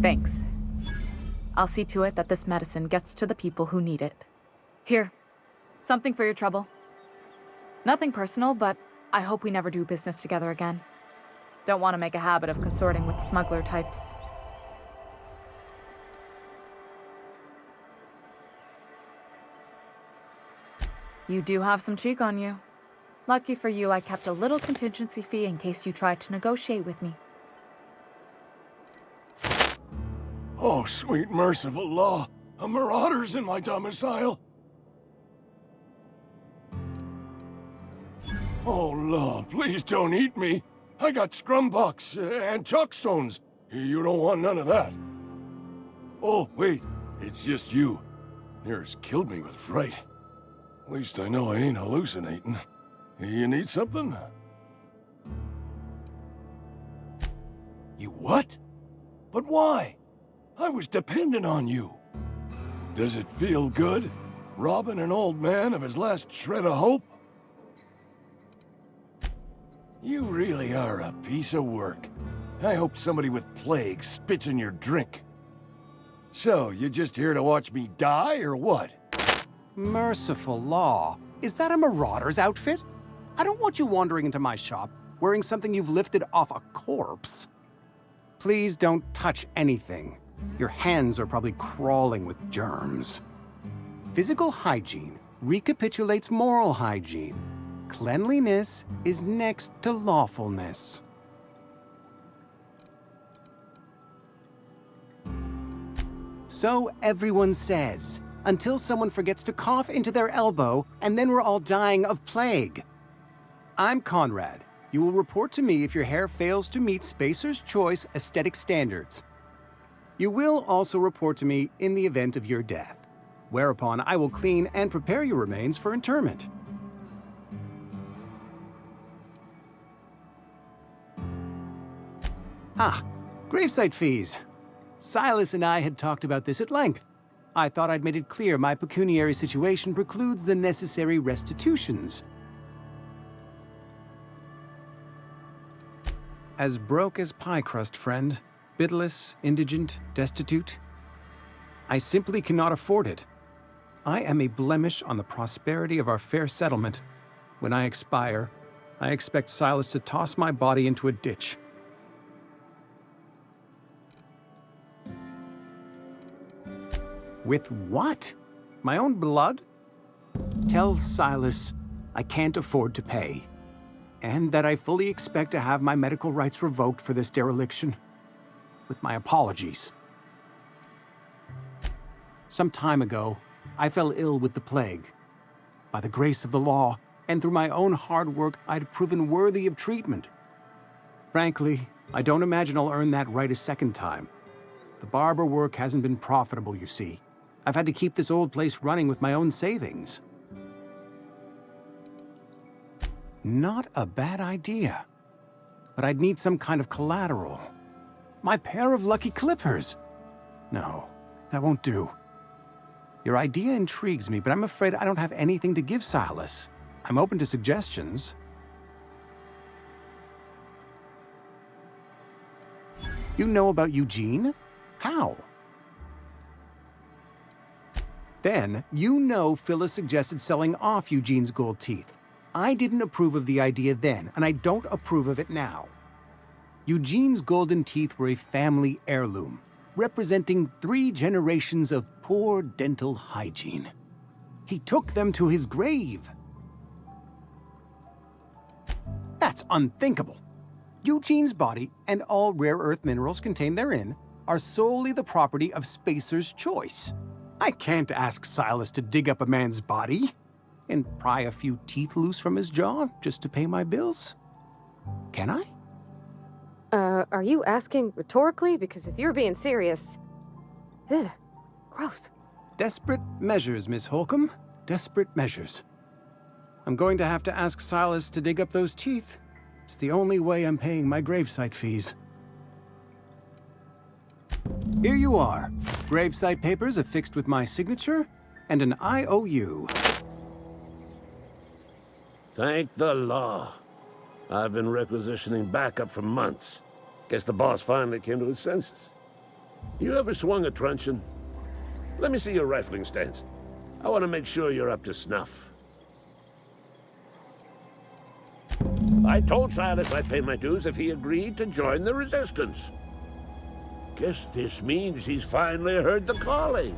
Thanks. I'll see to it that this medicine gets to the people who need it. Here, something for your trouble. Nothing personal, but I hope we never do business together again. Don't want to make a habit of consorting with smuggler types. You do have some cheek on you. Lucky for you, I kept a little contingency fee in case you tried to negotiate with me. Oh, sweet merciful law. A marauder's in my domicile. Oh, law, please don't eat me. I got scrumpox and chalkstones. You don't want none of that. Oh, wait, it's just you. Near's killed me with fright. At least I know I ain't hallucinating. You need something? You what? But why? I was dependent on you. Does it feel good? Robbing an old man of his last shred of hope? You really are a piece of work. I hope somebody with plague spits in your drink. So, you just here to watch me die, or what? Merciful law. Is that a marauder's outfit? I don't want you wandering into my shop wearing something you've lifted off a corpse. Please don't touch anything. Your hands are probably crawling with germs. Physical hygiene recapitulates moral hygiene. Cleanliness is next to lawfulness. So everyone says, until someone forgets to cough into their elbow, and then we're all dying of plague. I'm Conrad. You will report to me if your hair fails to meet Spacer's Choice aesthetic standards. You will also report to me in the event of your death, whereupon I will clean and prepare your remains for interment. Ah, gravesite fees. Silas and I had talked about this at length. I thought I'd made it clear my pecuniary situation precludes the necessary restitutions. As broke as pie crust, friend. Bidless, indigent, destitute. I simply cannot afford it. I am a blemish on the prosperity of our fair settlement. When I expire, I expect Silas to toss my body into a ditch. With what? My own blood? Tell Silas I can't afford to pay, and that I fully expect to have my medical rights revoked for this dereliction. With my apologies. Some time ago, I fell ill with the plague. By the grace of the law, and through my own hard work, I'd proven worthy of treatment. Frankly, I don't imagine I'll earn that right a second time. The barber work hasn't been profitable, you see. I've had to keep this old place running with my own savings. Not a bad idea. But I'd need some kind of collateral. My pair of lucky clippers. No, that won't do. Your idea intrigues me, but I'm afraid I don't have anything to give Silas. I'm open to suggestions. You know about Eugene? How? Then, you know Phyllis suggested selling off Eugene's gold teeth. I didn't approve of the idea then, and I don't approve of it now. Eugene's golden teeth were a family heirloom, representing 3 generations of poor dental hygiene. He took them to his grave. That's unthinkable. Eugene's body and all rare earth minerals contained therein are solely the property of Spacer's Choice. I can't ask Silas to dig up a man's body and pry a few teeth loose from his jaw just to pay my bills. Can I? Are you asking rhetorically? Because if you're being serious... Ugh, gross. Desperate measures, Miss Holcomb. Desperate measures. I'm going to have to ask Silas to dig up those teeth. It's the only way I'm paying my gravesite fees. Here you are. Gravesite papers affixed with my signature and an IOU. Thank the law. I've been requisitioning backup for months. Guess the boss finally came to his senses. You ever swung a truncheon? Let me see your rifling stance. I want to make sure you're up to snuff. I told Silas I'd pay my dues if he agreed to join the Resistance. Guess this means he's finally heard the calling.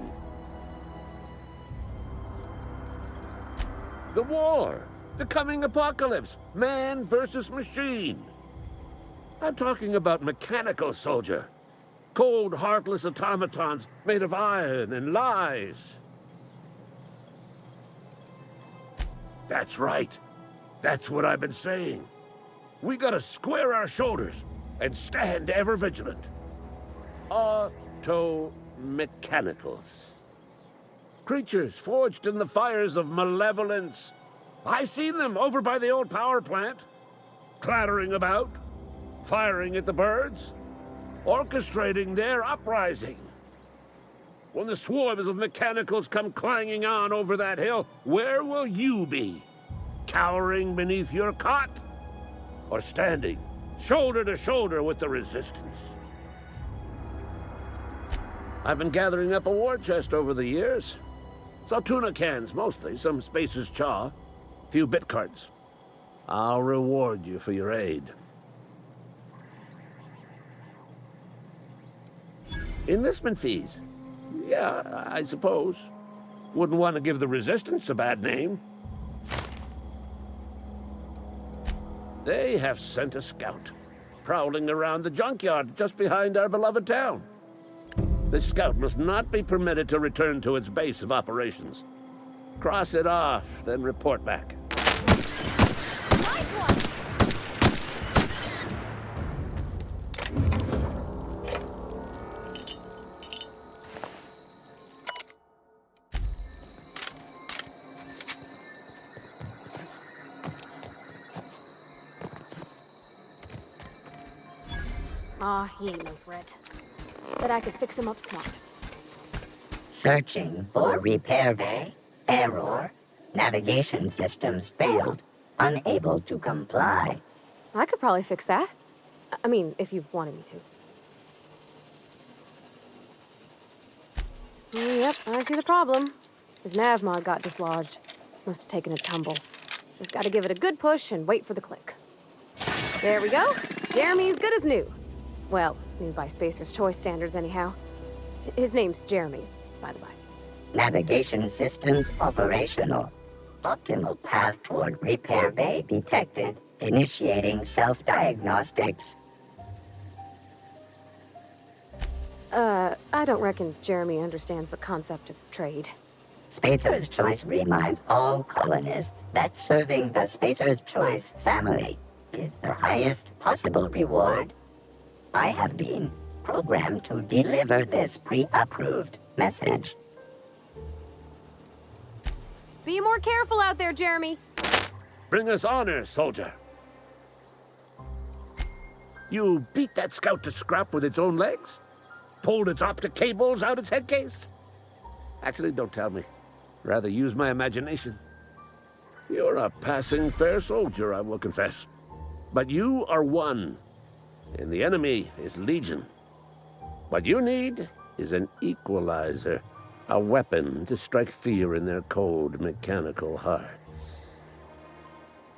The war, the coming apocalypse, man versus machine. I'm talking about mechanical soldier. Cold, heartless automatons made of iron and lies. That's right. That's what I've been saying. We gotta square our shoulders and stand ever vigilant. Auto-mechanicals. Creatures forged in the fires of malevolence. I seen them over by the old power plant, clattering about, firing at the birds, orchestrating their uprising. When the swarms of mechanicals come clanging on over that hill, where will you be? Cowering beneath your cot? Or standing, shoulder to shoulder with the Resistance? I've been gathering up a war chest over the years. Some tuna cans, mostly, some Spacer's chaw, few bit cards. I'll reward you for your aid. Enlistment fees? Yeah, I suppose. Wouldn't want to give the Resistance a bad name. They have sent a scout, prowling around the junkyard just behind our beloved town. This scout must not be permitted to return to its base of operations. Cross it off, then report back. Nice one! Aw, he ain't no threat. But I could fix him up smart. Searching for repair bay. Error. Navigation systems failed. Unable to comply. I could probably fix that. I mean, if you wanted me to. Yep, I see the problem. His nav mod got dislodged. Must have taken a tumble. Just gotta give it a good push and wait for the click. There we go. Jeremy's good as new. Well, new by Spacer's Choice standards, anyhow. His name's Jeremy, by the by. Navigation systems operational. Optimal path toward repair bay detected. Initiating self-diagnostics. I don't reckon Jeremy understands the concept of trade. Spacer's Choice reminds all colonists that serving the Spacer's Choice family is the highest possible reward. I have been programmed to deliver this pre-approved message. Be more careful out there, Jeremy. Bring us honor, soldier. You beat that scout to scrap with its own legs? Pulled its optic cables out its head case? Actually, don't tell me. Rather use my imagination. You're a passing fair soldier, I will confess. But you are one, and the enemy is legion. What you need is an equalizer, a weapon to strike fear in their cold, mechanical hearts.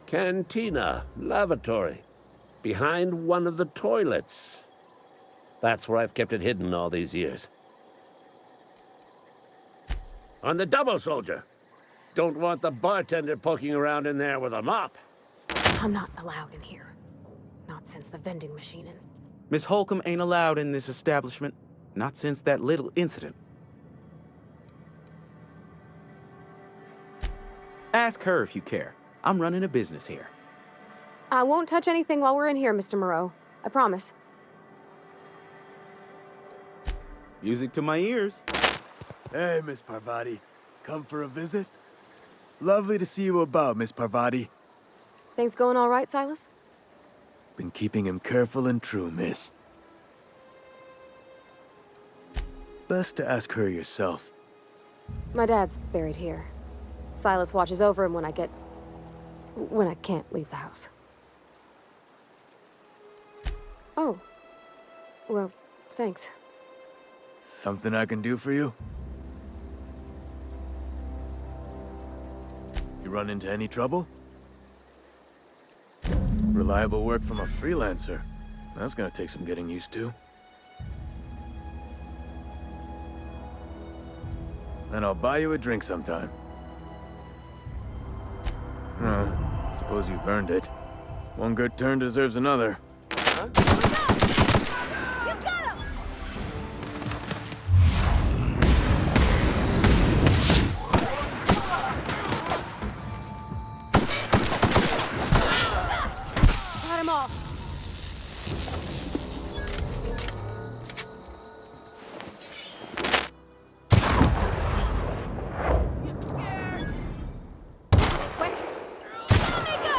Cantina, lavatory, behind one of the toilets. That's where I've kept it hidden all these years. On the double, soldier. Don't want the bartender poking around in there with a mop. I'm not allowed in here. Not since the vending machine is. Miss Holcomb ain't allowed in this establishment. Not since that little incident. Ask her if you care. I'm running a business here. I won't touch anything while we're in here, Mr. Moreau. I promise. Music to my ears. Hey, Miss Parvati. Come for a visit? Lovely to see you about, Miss Parvati. Things going all right, Silas? Been keeping him careful and true, miss. Best to ask her yourself. My dad's buried here. Silas watches over him when I can't leave the house. Oh. Well, thanks. Something I can do for you? You run into any trouble? Reliable work from a freelancer. That's gonna take some getting used to. And I'll buy you a drink sometime. Suppose you've earned it. One good turn deserves another. You got him! Got him off. Quick. Let me go!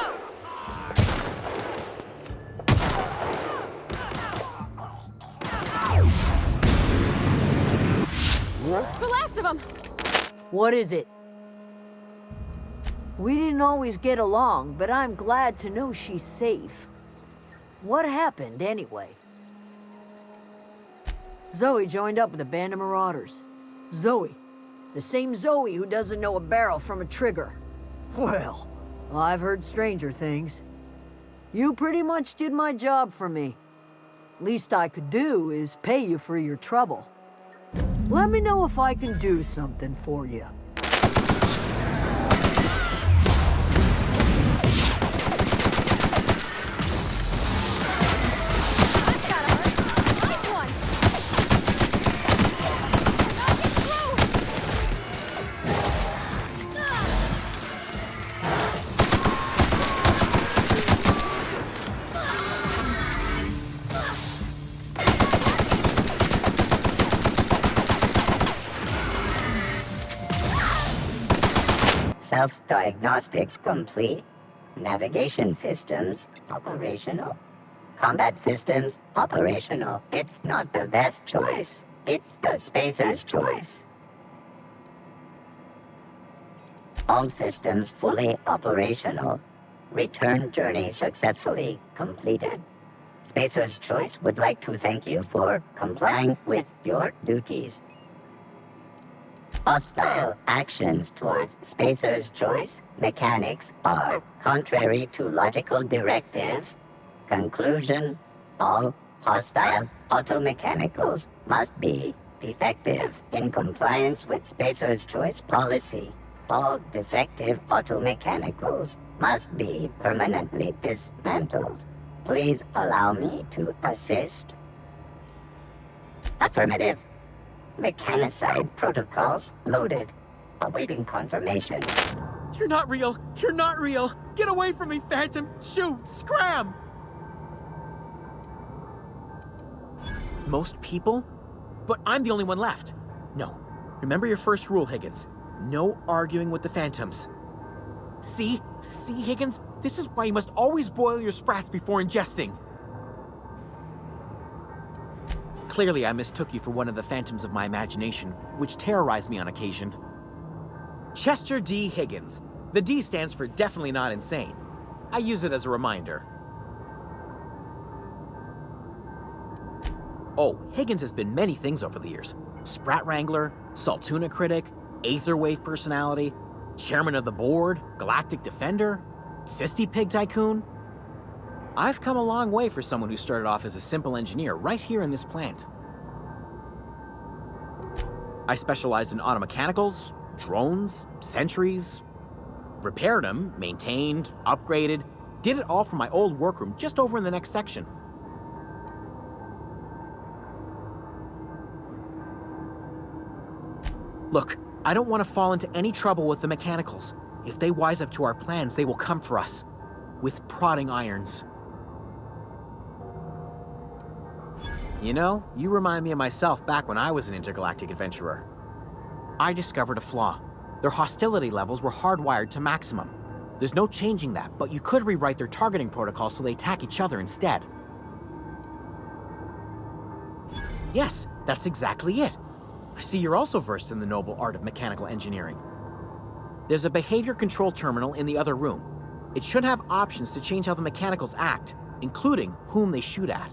The last of them! What is it? We didn't always get along, but I'm glad to know she's safe. What happened, anyway? Zoe joined up with a band of marauders. Zoe. The same Zoe who doesn't know a barrel from a trigger. Well, I've heard stranger things. You pretty much did my job for me. Least I could do is pay you for your trouble. Let me know if I can do something for you. I've got her! Nice one! Knock it through! Self-diagnostics complete. Navigation systems operational. Combat systems operational. It's not the best choice. It's the spacer's choice. All systems fully operational. Return journey successfully completed. Spacer's Choice would like to thank you for complying with your duties. Hostile actions towards Spacer's Choice mechanics are contrary to logical directive. Conclusion: all hostile automechanicals must be defective in compliance with Spacer's Choice policy. All defective automechanicals must be permanently dismantled. Please allow me to assist. Affirmative. Mechanicide protocols loaded. Awaiting confirmation. You're not real! You're not real! Get away from me, Phantom! Shoot! Scram! Most people? But I'm the only one left. No. Remember your first rule, Higgins. No arguing with the Phantoms. See? See, Higgins? This is why you must always boil your sprats before ingesting. Clearly, I mistook you for one of the phantoms of my imagination, which terrorized me on occasion. Chester D. Higgins. The D stands for definitely not insane. I use it as a reminder. Oh, Higgins has been many things over the years. Sprat Wrangler, Saltuna Critic, Aetherwave Personality, Chairman of the Board, Galactic Defender, Sisty Pig Tycoon. I've come a long way for someone who started off as a simple engineer right here in this plant. I specialized in automechanicals, drones, sentries, repaired them, maintained, upgraded, did it all from my old workroom just over in the next section. Look, I don't want to fall into any trouble with the mechanicals. If they wise up to our plans, they will come for us. With prodding irons. You know, you remind me of myself back when I was an intergalactic adventurer. I discovered a flaw. Their hostility levels were hardwired to maximum. There's no changing that, but you could rewrite their targeting protocol so they attack each other instead. Yes, that's exactly it. I see you're also versed in the noble art of mechanical engineering. There's a behavior control terminal in the other room. It should have options to change how the mechanicals act, including whom they shoot at.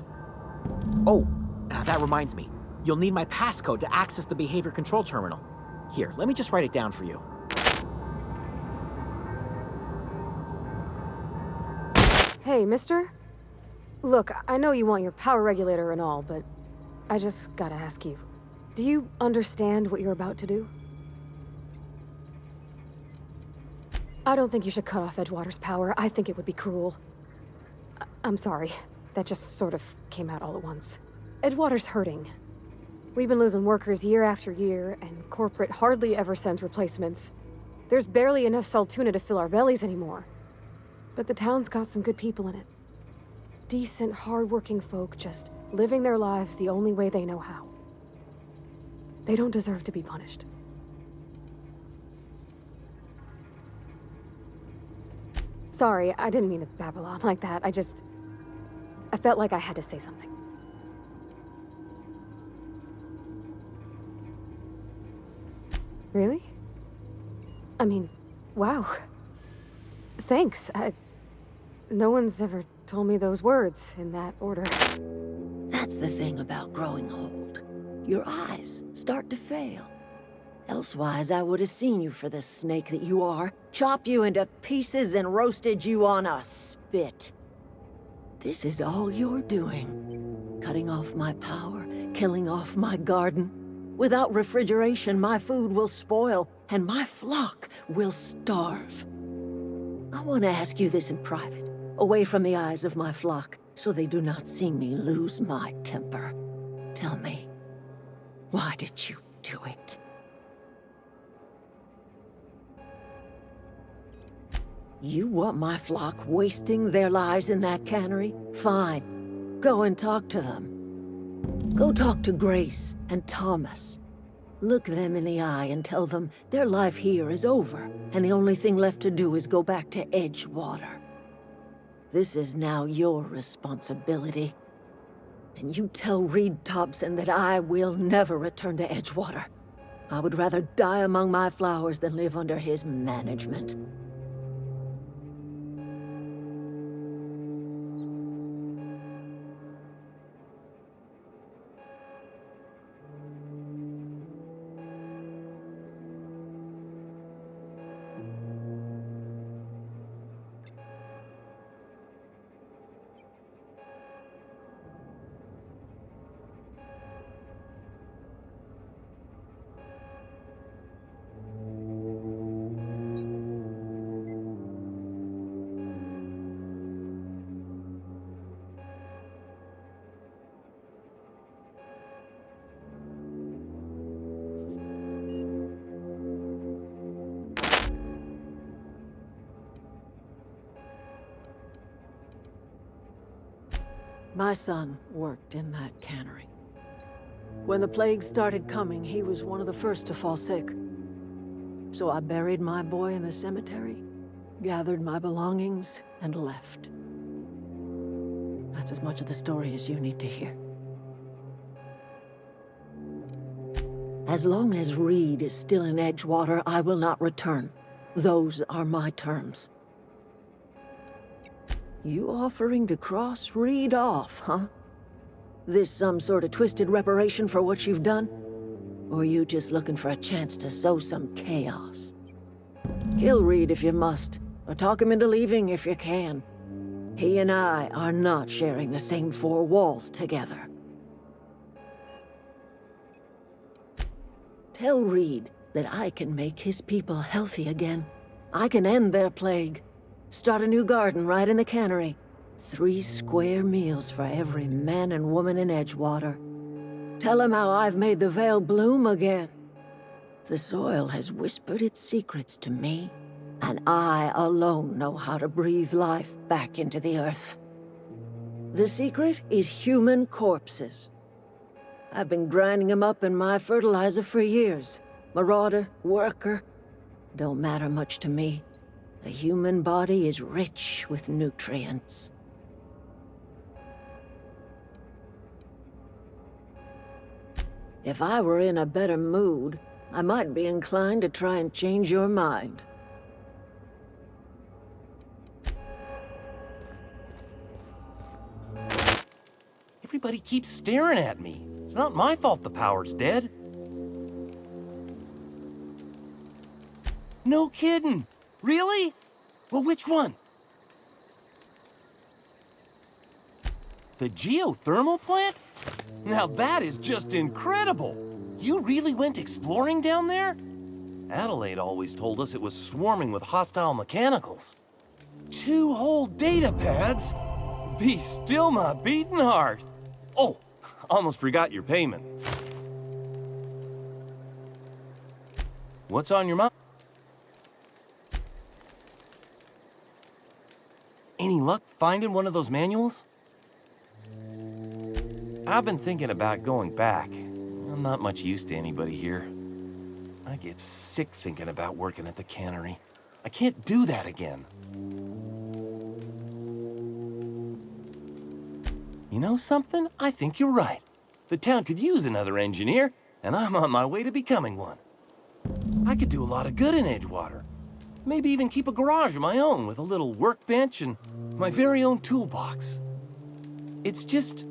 Oh, that reminds me. You'll need my passcode to access the behavior control terminal. Here, let me just write it down for you. Hey, mister? Look, I know you want your power regulator and all, but I just gotta ask you. Do you understand what you're about to do? I don't think you should cut off Edgewater's power. I think it would be cruel. I'm sorry. That just sort of came out all at once. Edgewater's hurting. We've been losing workers year after year, and corporate hardly ever sends replacements. There's barely enough Saltuna to fill our bellies anymore. But the town's got some good people in it. Decent, hard-working folk just living their lives the only way they know how. They don't deserve to be punished. Sorry, I didn't mean to babble on like that. I felt like I had to say something. Really? I mean, wow. Thanks. No one's ever told me those words in that order. That's the thing about growing old. Your eyes start to fail. Elsewise, I would have seen you for the snake that you are, chopped you into pieces and roasted you on a spit. This is all you're doing. Cutting off my power, killing off my garden. Without refrigeration, my food will spoil, and my flock will starve. I want to ask you this in private, away from the eyes of my flock, so they do not see me lose my temper. Tell me, why did you do it? You want my flock wasting their lives in that cannery? Fine. Go and talk to them. Go talk to Grace and Thomas. Look them in the eye and tell them their life here is over, and the only thing left to do is go back to Edgewater. This is now your responsibility. And you tell Reed Thompson that I will never return to Edgewater. I would rather die among my flowers than live under his management. My son worked in that cannery. When the plague started coming, he was one of the first to fall sick. So I buried my boy in the cemetery, gathered my belongings, and left. That's as much of the story as you need to hear. As long as Reed is still in Edgewater, I will not return. Those are my terms. You offering to cross Reed off, huh? This some sort of twisted reparation for what you've done? Or you just looking for a chance to sow some chaos? Kill Reed if you must, or talk him into leaving if you can. He and I are not sharing the same four walls together. Tell Reed that I can make his people healthy again. I can end their plague. Start a new garden right in the cannery. 3 square meals for every man and woman in Edgewater. Tell him how I've made the Vale bloom again. The soil has whispered its secrets to me, and I alone know how to breathe life back into the earth. The secret is human corpses. I've been grinding them up in my fertilizer for years. Marauder, worker, don't matter much to me. The human body is rich with nutrients. If I were in a better mood, I might be inclined to try and change your mind. Everybody keeps staring at me. It's not my fault the power's dead. No kidding. Really? Well, which one? The geothermal plant? Now that is just incredible! You really went exploring down there? Adelaide always told us it was swarming with hostile mechanicals. 2 whole data pads? Be still my beating heart. Oh, almost forgot your payment. What's on your mind? Any luck finding one of those manuals? I've been thinking about going back. I'm not much use to anybody here. I get sick thinking about working at the cannery. I can't do that again. You know something? I think you're right. The town could use another engineer, and I'm on my way to becoming one. I could do a lot of good in Edgewater. Maybe even keep a garage of my own with a little workbench and my very own toolbox. It's just...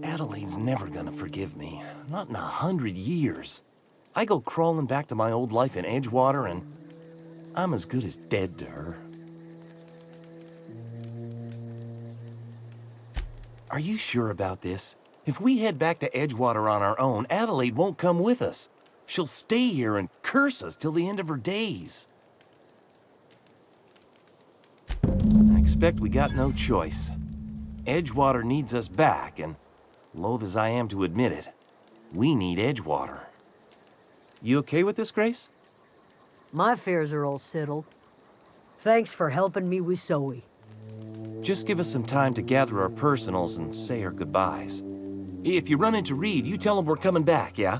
Adelaide's never gonna forgive me. Not in 100 years. I go crawling back to my old life in Edgewater and I'm as good as dead to her. Are you sure about this? If we head back to Edgewater on our own, Adelaide won't come with us. She'll stay here and curse us till the end of her days. I expect we got no choice. Edgewater needs us back, and loath as I am to admit it, we need Edgewater. You okay with this, Grace? My affairs are all settled. Thanks for helping me with Zoe. Just give us some time to gather our personals and say our goodbyes. If you run into Reed, you tell him we're coming back, yeah?